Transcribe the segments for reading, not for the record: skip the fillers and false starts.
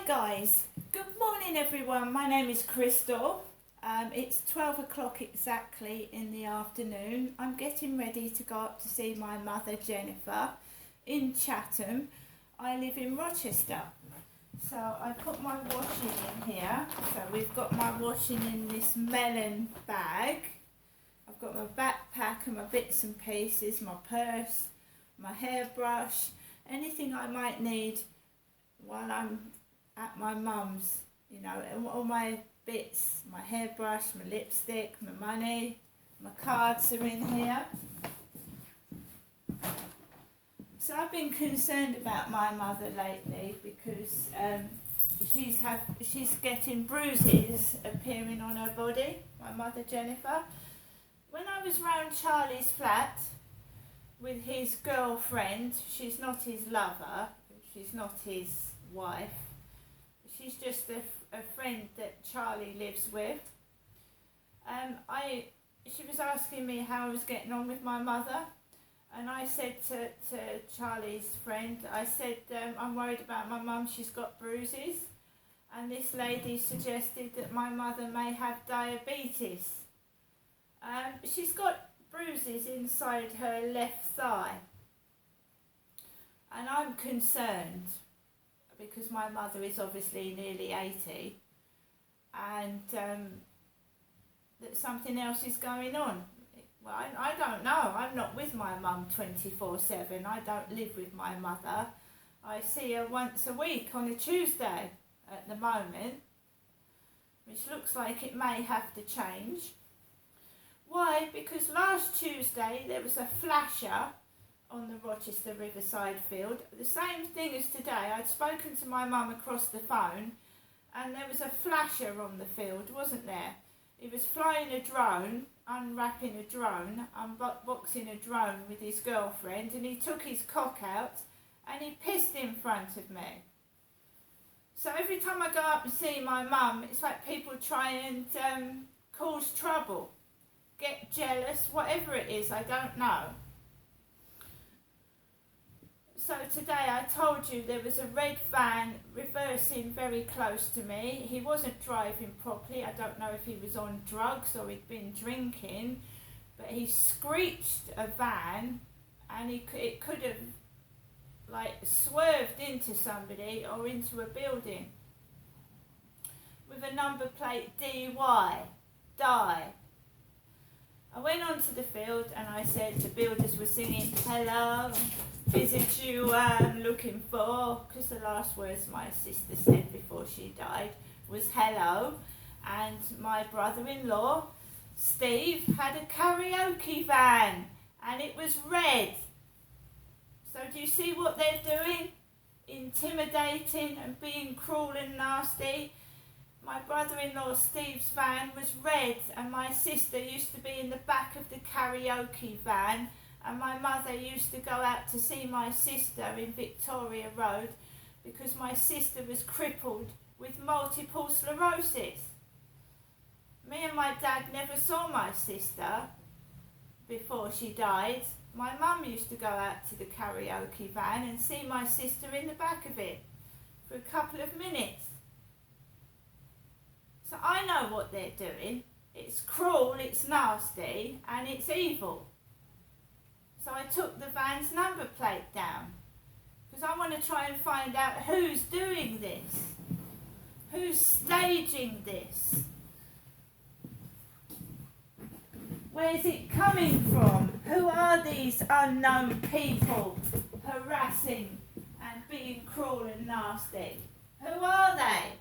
guys, good morning everyone. My name is Crystal. It's 12 o'clock exactly in the afternoon. I'm getting ready to go up to see my mother Jennifer in Chatham. I live in Rochester. So I put my washing in here. So we've got my washing in this melon bag. I've got my backpack and my bits and pieces, my purse, my hairbrush, anything I might need while I'm at my mum's, all my bits, my hairbrush, my lipstick, my money, my cards are in here. So I've been concerned about my mother lately because she's getting bruises appearing on her body, my mother Jennifer. When I was round Charlie's flat with his girlfriend, she's not his lover, she's not his wife, she's just a friend that Charlie lives with. She was asking me how I was getting on with my mother, and I said to Charlie's friend, I said, I'm worried about my mum, she's got bruises, and this lady suggested that my mother may have diabetes. She's got bruises inside her left thigh, and I'm concerned because my mother is obviously nearly 80 and that something else is going on. Well, I don't know. I'm not with my mum 24/7. I don't live with my mother. I see her once a week on a Tuesday at the moment, which looks like it may have to change. Why? Because last Tuesday there was a flasher on the Rochester Riverside field. The same thing as today. I'd spoken to my mum across the phone and there was a flasher on the field, wasn't there? He was flying a drone, unwrapping a drone, unboxing a drone with his girlfriend, and he took his cock out and he pissed in front of me. So every time I go up and see my mum, it's like people try and cause trouble, get jealous, whatever it is, I don't know. So today I told you there was a red van reversing very close to me. He wasn't driving properly. I don't know if he was on drugs or he'd been drinking, but he screeched a van and it could have swerved into somebody or into a building with a number plate DY, die. I went onto the field and I said the builders were singing, "Hello, is it you I'm looking for?" Because the last words my sister said before she died was hello. And my brother-in-law, Steve, had a karaoke van and it was red. So do you see what they're doing? Intimidating and being cruel and nasty. My brother-in-law Steve's van was red and my sister used to be in the back of the karaoke van, and my mother used to go out to see my sister in Victoria Road because my sister was crippled with multiple sclerosis. Me and my dad never saw my sister before she died. My mum used to go out to the karaoke van and see my sister in the back of it for a couple of minutes. So I know what they're doing. It's cruel, it's nasty, and it's evil. So I took the van's number plate down because I want to try and find out who's doing this, who's staging this, where's it coming from, who are these unknown people harassing and being cruel and nasty, who are they?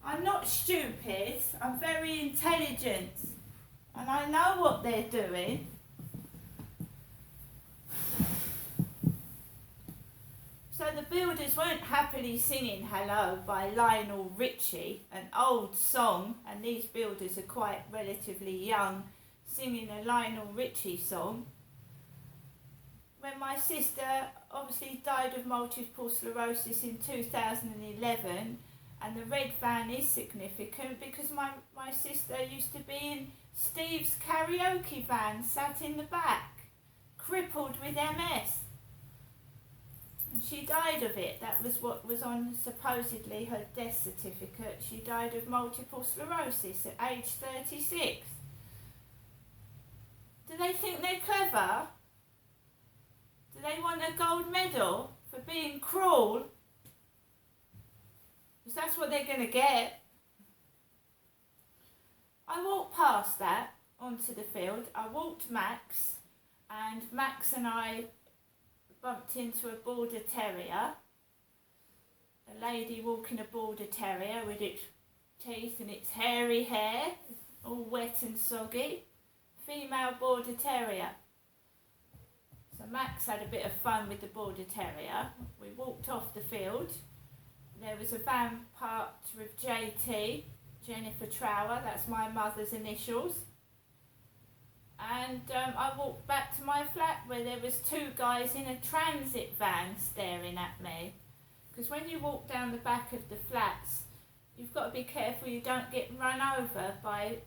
I'm not stupid, I'm very intelligent, and I know what they're doing. So the builders weren't happily singing Hello by Lionel Richie, an old song, and these builders are quite relatively young, singing a Lionel Richie song. When my sister obviously died of multiple sclerosis in 2011, and the red van is significant because my sister used to be in Steve's karaoke van, sat in the back, crippled with MS. And she died of it. That was what was on supposedly her death certificate. She died of multiple sclerosis at age 36. Do they think they're clever? Do they want a gold medal for being cruel? Because that's what they're going to get. I walked past that onto the field. I walked Max, and Max and I bumped into a border terrier. A lady walking a border terrier with its teeth and its hairy hair, all wet and soggy. Female border terrier. So Max had a bit of fun with the border terrier. We walked off the field. There was a van parked with JT, Jennifer Trower, that's my mother's initials. And I walked back to my flat where there was two guys in a transit van staring at me. Because when you walk down the back of the flats, you've got to be careful you don't get run over by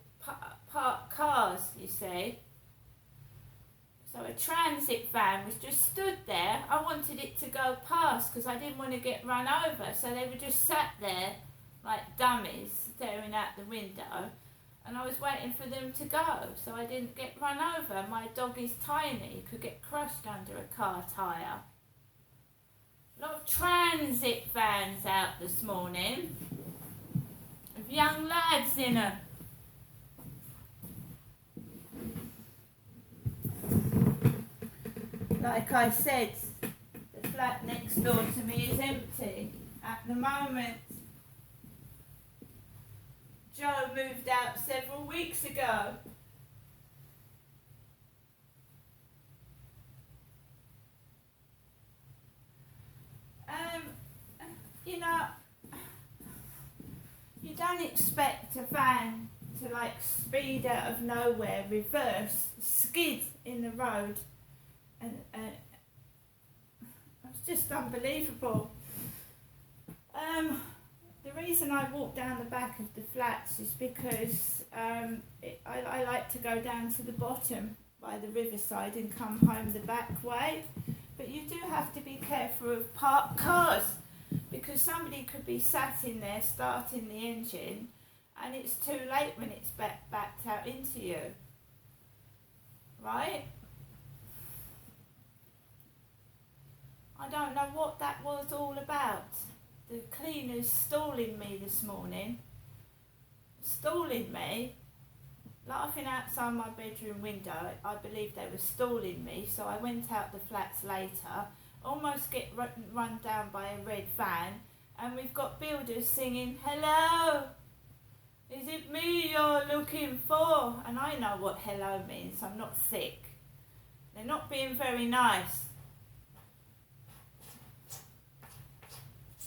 parked cars, you see. So a transit van was just stood there. I wanted it to go past because I didn't want to get run over. So they were just sat there like dummies staring out the window. And I was waiting for them to go so I didn't get run over. My dog is tiny, could get crushed under a car tyre. A lot of transit vans out this morning with young lads in them. Like I said, the flat next door to me is empty at the moment. Joe moved out several weeks ago. You know, you don't expect a van to like speed out of nowhere, reverse, skid in the road. And it's just unbelievable. The reason I walk down the back of the flats is because I like to go down to the bottom by the riverside and come home the back way. But you do have to be careful of parked cars because somebody could be sat in there starting the engine and it's too late when it's backed out into you. Right? I don't know what that was all about. The cleaners stalling me this morning. Stalling me. Laughing outside my bedroom window. I believe they were stalling me. So I went out the flats later. Almost get run down by a red van. And we've got builders singing, "Hello! Is it me you're looking for?" And I know what hello means. I'm not sick. They're not being very nice.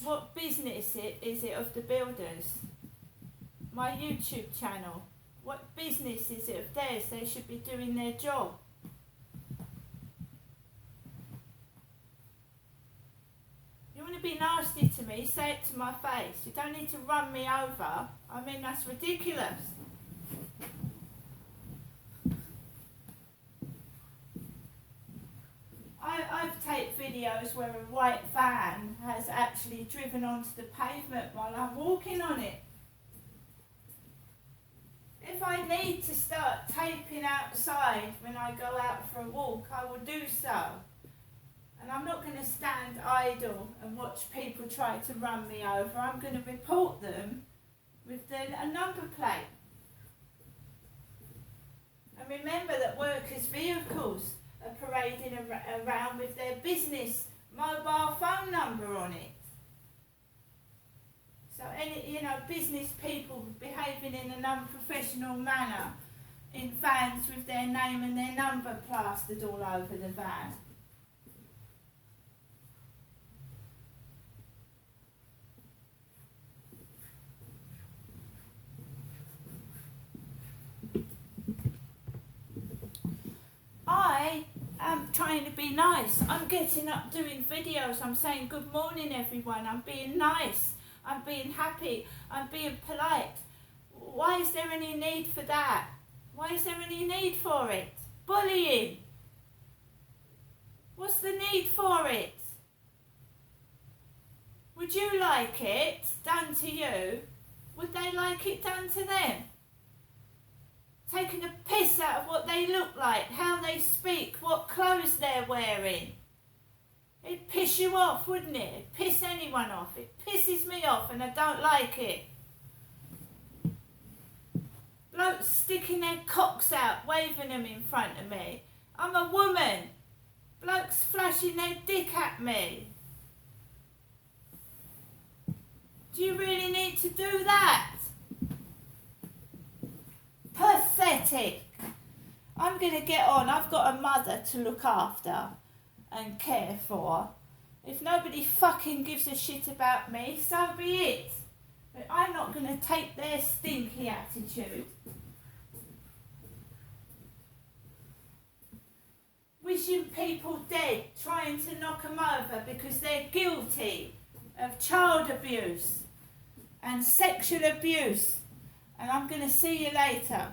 What business is it of the builders? My YouTube channel. What business is it of theirs? They should be doing their job. You want to be nasty to me, say it to my face. You don't need to run me over. I mean, that's ridiculous. I've taken videos where a white van has actually driven onto the pavement while I'm walking on it. If I need to start taping outside when I go out for a walk, I will do so. And I'm not going to stand idle and watch people try to run me over. I'm going to report them with a number plate. And remember that workers' vehicles are parading around with their business mobile phone number on it. So any, business people behaving in an unprofessional manner in vans with their name and their number plastered all over the van. I am trying to be nice. I'm getting up doing videos. I'm saying good morning everyone. I'm being nice. I'm being happy. I'm being polite. Why is there any need for that? Why is there any need for it? Bullying. What's the need for it? Would you like it done to you? Would they like it done to them? Taking a piss out of what they look like, how they speak, what clothes they're wearing. It'd piss you off, wouldn't it? It'd piss anyone off. It pisses me off and I don't like it. Blokes sticking their cocks out, waving them in front of me. I'm a woman. Blokes flashing their dick at me. Do you really need to do that? Pathetic. I'm going to get on. I've got a mother to look after and care for. If nobody fucking gives a shit about me, so be it. But I'm not going to take their stinky attitude. Wishing people dead, trying to knock them over because they're guilty of child abuse and sexual abuse. And I'm going to see you later.